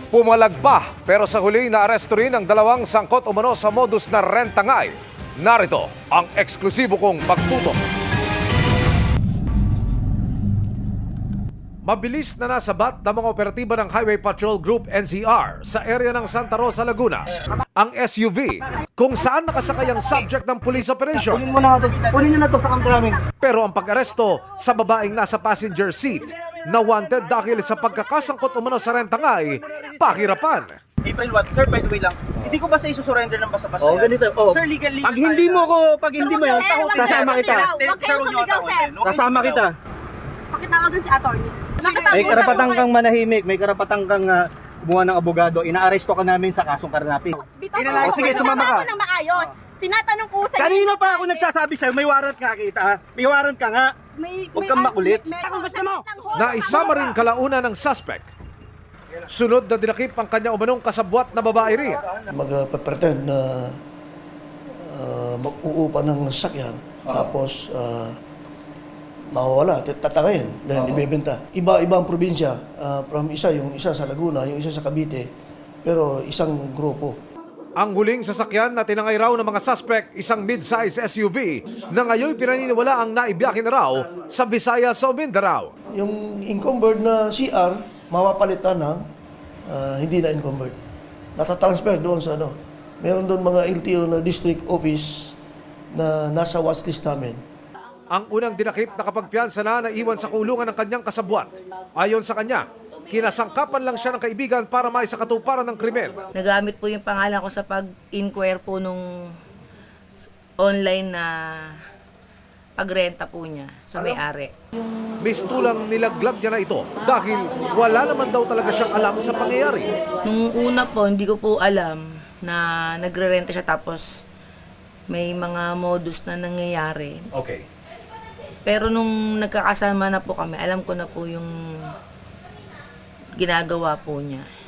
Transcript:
Pumalag pa pero sa huli naaresto rin ang dalawang sangkot umano sa modus na rentangay. Narito ang eksklusibo kong pagtutok. Mabilis na nasabat ng mga operatiba ng Highway Patrol Group NCR sa area ng Santa Rosa, Laguna ang SUV kung saan nakasakay ang subject ng police operation. Kunin mo na ito. Kunin nyo na ito sa kampo namin. Pero ang pag-aresto sa babaeng nasa passenger seat na wanted dahil sa pagkakasangkot umano sa rentangay, pahirapan. April what? Sir, by the way lang, hindi ko ba sa isusurrender ng basa-basa? Oh, ganito. Oh. Sir, legally. Pag hindi mo yan, sasama kita. Huwag kayong sumigaw, sir. Sasama kita. Pakitawagan si attorney. May karapatan kang manahimik, may karapatan kang kumuha ng abogado. Inaaresto ka namin sa kasong karnapi. Bitaw sige, sumama ka. Ng maayos. Tinatanong ko sa'yo. Kanina pa ako nagsasabi sa'yo, may warrant ka kita. May warrant ka nga. Huwag kang makulit. Kung gusto mo. Naisama rin kalaunan ng suspect. Sunod na dinakip ang kanya umanong kasabwat na babae rin. Magpapretend na mag-uupa ng sasakyan, tapos mawawala, tatangayin dahil ibebenta. Iba-iba ang probinsya, from yung isa sa Laguna, yung isa sa Cavite, pero isang grupo. Ang huling sasakyan na tinangay raw ng mga suspect, isang mid-size SUV na ngayon pinaniniwala ang naibiyakin na raw sa Visayas o Mindanao. Yung encumbered na CR, mapapalitan ng hindi na encumbered. Natatransfer doon sa ano. Meron doon mga LTO na district office na nasa watchlist namin. Ang unang dinakip na kapagpiyansa na naiwan sa kulungan ng kanyang kasabwat. Ayon sa kanya, kinasangkapan lang siya ng kaibigan para maisakatuparan ng krimen. Nagamit po yung pangalan ko sa pag-inquire po nung online na pagrenta po niya sa may-ari. Mistulang nilaglag niya na ito dahil wala naman daw talaga siyang alam sa pangyayari. Nung una po, hindi ko po alam na nagre-renta siya tapos may mga modus na nangyayari. Okay. Pero nung nagkakasama na po kami, alam ko na po yung ginagawa po niya.